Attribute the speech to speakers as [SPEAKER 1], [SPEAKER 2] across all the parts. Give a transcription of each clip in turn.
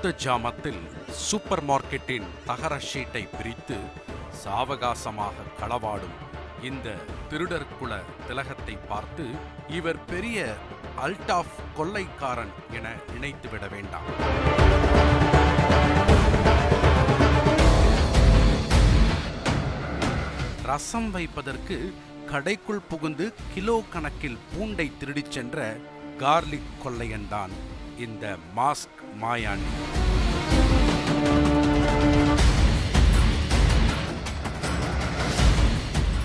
[SPEAKER 1] யுத்த ஜாமத்தில் சூப்பர் மார்க்கெட்டின் தகர ஷீட்டை பிரித்து சாவகாசமாக களவாடும் இந்த திருடர் குல திலகத்தை பார்த்து இவர் பெரிய அல்டாஃப் கொள்ளைக்காரன் என நினைத்துவிட வேண்டாம். ரசம் வைப்பதற்கு கடைக்குள் புகுந்து கிலோ கணக்கில் பூண்டை திருடிச் சென்ற கார்லிக் கொள்ளையன்தான் இந்த மாஸ்க் மாயாண்டி.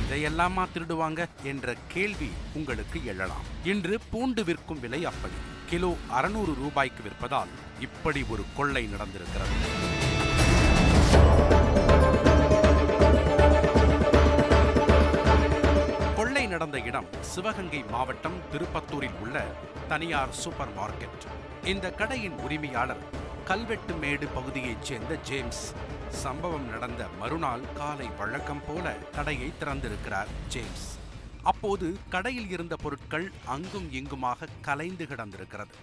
[SPEAKER 1] இதையெல்லாமா திருடுவாங்க என்ற கேள்வி உங்களுக்கு எழலாம். இன்று பூண்டு விற்கும் விலை அப்படி கிலோ 600 ரூபாய்க்கு விற்பதால் இப்படி ஒரு கொள்ளை நடந்திருக்கிறது. கொள்ளை நடந்த இடம் சிவகங்கை மாவட்டம் திருப்பத்தூரில் உள்ள தனியார் சூப்பர் மார்க்கெட். இந்த கடையின் உரிமையாளர் கல்வெட்டுமேடு பகுதியைச் சேர்ந்த ஜேம்ஸ். சம்பவம் நடந்த மறுநாள் காலை வழக்கம் போல கடையை திறந்திருக்கிறார் ஜேம்ஸ். அப்போது கடையில் இருந்த பொருட்கள் அங்கும் இங்குமாக கலைந்து கிடந்திருக்கிறது.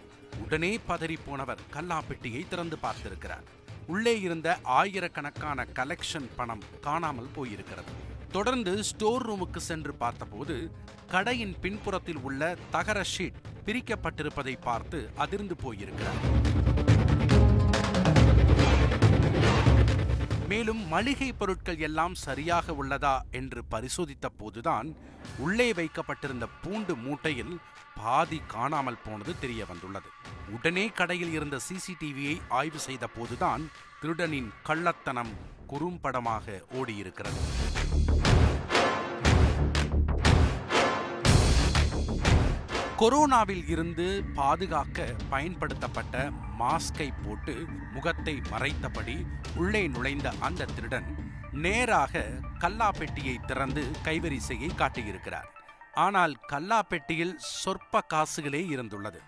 [SPEAKER 1] உடனே பதறி போனவர் கல்லாப்பெட்டியை திறந்து பார்த்திருக்கிறார். உள்ளே இருந்த ஆயிரக்கணக்கான கலெக்ஷன் பணம் காணாமல் போயிருக்கிறது. தொடர்ந்து ஸ்டோர் ரூமுக்கு சென்று பார்த்தபோது கடையின் பின்புறத்தில் உள்ள தகர ஷீட் பிரிக்கப்பட்டிருப்பதை பார்த்து அதிர்ந்து போயிருக்கிறார். மேலும் மளிகை பொருட்கள் எல்லாம் சரியாக உள்ளதா என்று பரிசோதித்த போதுதான் உள்ளே வைக்கப்பட்டிருந்த பூண்டு மூட்டையில் பாதி காணாமல் போனது தெரிய வந்துள்ளது. உடனே கடையில் இருந்த சிசிடிவியை ஆய்வு செய்த போதுதான் திருடனின் கள்ளத்தனம் குறும்படமாக ஓடியிருக்கிறது. கொரோனாவில் இருந்து பாதுகாக்க பயன்படுத்தப்பட்ட மாஸ்கை போட்டு முகத்தை மறைத்தபடி உள்ளே நுழைந்த அந்த திருடன் நேராக கல்லாப்பெட்டியை திறந்து கைவரிசையை காட்டியிருக்கிறார். ஆனால் கல்லாப்பெட்டியில் சொற்ப காசுகளே இருந்துள்ளது.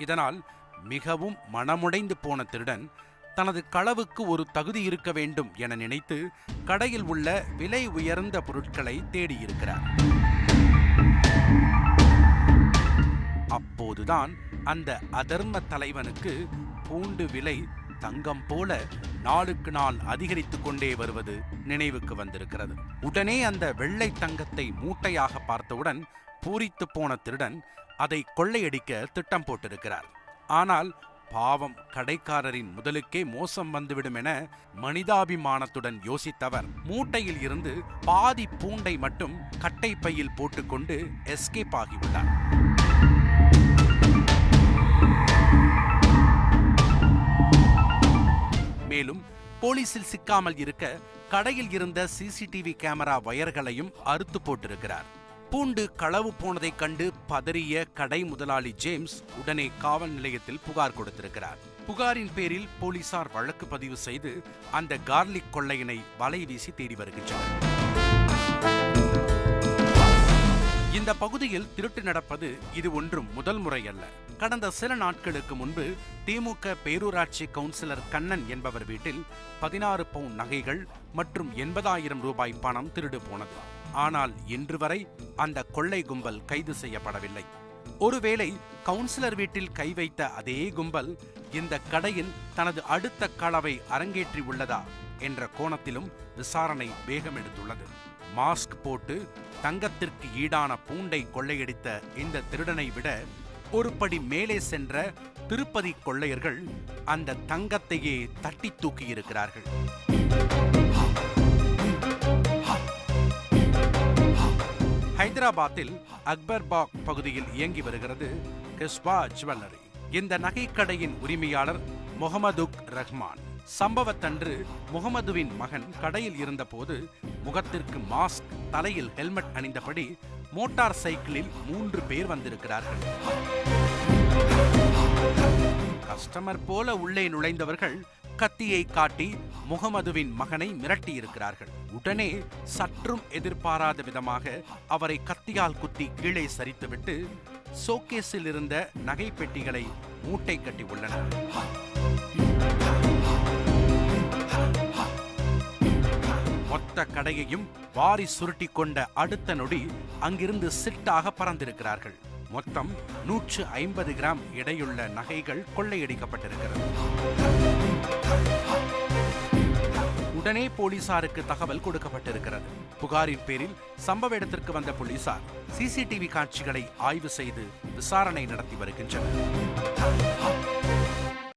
[SPEAKER 1] இதனால் மிகவும் மனமுடைந்து போன திருடன் தனது களவுக்கு ஒரு தகுதி இருக்க வேண்டும் என நினைத்து கடையில் உள்ள விலை உயர்ந்த பொருட்களை தேடியிருக்கிறார். அப்போதுதான் அந்த அதர்ம தலைவனுக்கு பூண்டு விலை தங்கம் போல நாளுக்கு நாள் அதிகரித்துக் கொண்டே வருவது நினைவுக்கு வந்திருக்கிறது. உடனே அந்த வெள்ளை தங்கத்தை மூட்டையாக பார்த்தவுடன் பூரித்து போன திருடன் அதை கொள்ளையடிக்க திட்டம் போட்டிருக்கிறார். ஆனால் பாவம் கடைக்காரரின் முதலுக்கே மோசம் வந்துவிடும் என மனிதாபிமானத்துடன் யோசித்தவர் மூட்டையில் இருந்து பாதி பூண்டை மட்டும் கட்டை பையில் போட்டுக்கொண்டு எஸ்கேப் ஆகிவிட்டார். மேலும் போலீசில் சிக்காமல் இருக்க கடையில் இருந்த சிசிடிவி கேமரா வயர்களையும் அறுத்து போட்டிருக்கிறார். பூண்டு களவு போனதைக் கண்டு பதறிய கடை முதலாளி ஜேம்ஸ் உடனே காவல் நிலையத்தில் புகார் கொடுத்திருக்கிறார். புகாரின் பேரில் போலீசார் வழக்கு பதிவு செய்து அந்த கார்லிக் கொள்ளையனை வலை வீசி தேடி வருகின்றனர். இந்த பகுதியில் திருட்டு நடப்பது இது ஒன்றும் முதல் முறை அல்ல. கடந்த சில நாட்களுக்கு முன்பு திமுக பேரூராட்சி கவுன்சிலர் கண்ணன் என்பவர் வீட்டில் 16 பவுன் நகைகள் மற்றும் 80,000 ரூபாய் பணம் திருடு போனது. ஆனால் இன்று வரை அந்த கொள்ளை கும்பல் கைது செய்யப்படவில்லை. ஒருவேளை கவுன்சிலர் வீட்டில் கை வைத்த அதே கும்பல் இந்த கடையில் தனது அடுத்த களவை அரங்கேற்றி உள்ளதா என்ற கோணத்திலும் விசாரணை வேகம் எடுத்துள்ளது. மாஸ்க் போட்டு தங்கத்திற்கு ஈடான பூண்டை கொள்ளையடித்த இந்த திருடனை விட ஒரு படி மேலே சென்ற திருப்பதி கொள்ளையர்கள் அந்த தங்கத்தையே தட்டி தூக்கியிருக்கிறார்கள். ஹைதராபாத்தில் அக்பர்பாக் பகுதியில் இயங்கி வருகிறது கிஸ்வா ஜுவல்லரி. இந்த நகைக்கடையின் உரிமையாளர் முகமதுக் ரஹ்மான். சம்பவத்தன்று முகமதுவின் மகன் கடையில் இருந்தபோது முகத்திற்கு மாஸ்க், தலையில் ஹெல்மெட் அணிந்தபடி மோட்டார் சைக்கிளில் 3 பேர் வந்திருக்கிறார்கள். கஸ்டமர் போல உள்ளே நுழைந்தவர்கள் கத்தியை காட்டி முகமதுவின் மகனை மிரட்டியிருக்கிறார்கள். உடனே சற்றும் எதிர்பாராத விதமாக அவரை கத்தியால் குத்தி கீழே சரித்துவிட்டு ஷோகேஸில் இருந்த நகை பெட்டிகளை மூட்டை கட்டி உள்ளனர். மொத்த கடையையும் வாரி சுருட்டி கொண்ட அடுத்த நொடி அங்கிருந்து சிட்டாக பறந்திருக்கிறார்கள். மொத்தம் 150 கிராம் எடையுள்ள நகைகள் கொள்ளையடிக்கப்பட்டிருக்கிறது. உடனே போலீசாருக்கு தகவல் கொடுக்கப்பட்டிருக்கிறது. புகாரின் பேரில் சம்பவ இடத்திற்கு வந்த போலீசார் சிசிடிவி காட்சிகளை ஆய்வு செய்து விசாரணை நடத்தி வருகின்றனர்.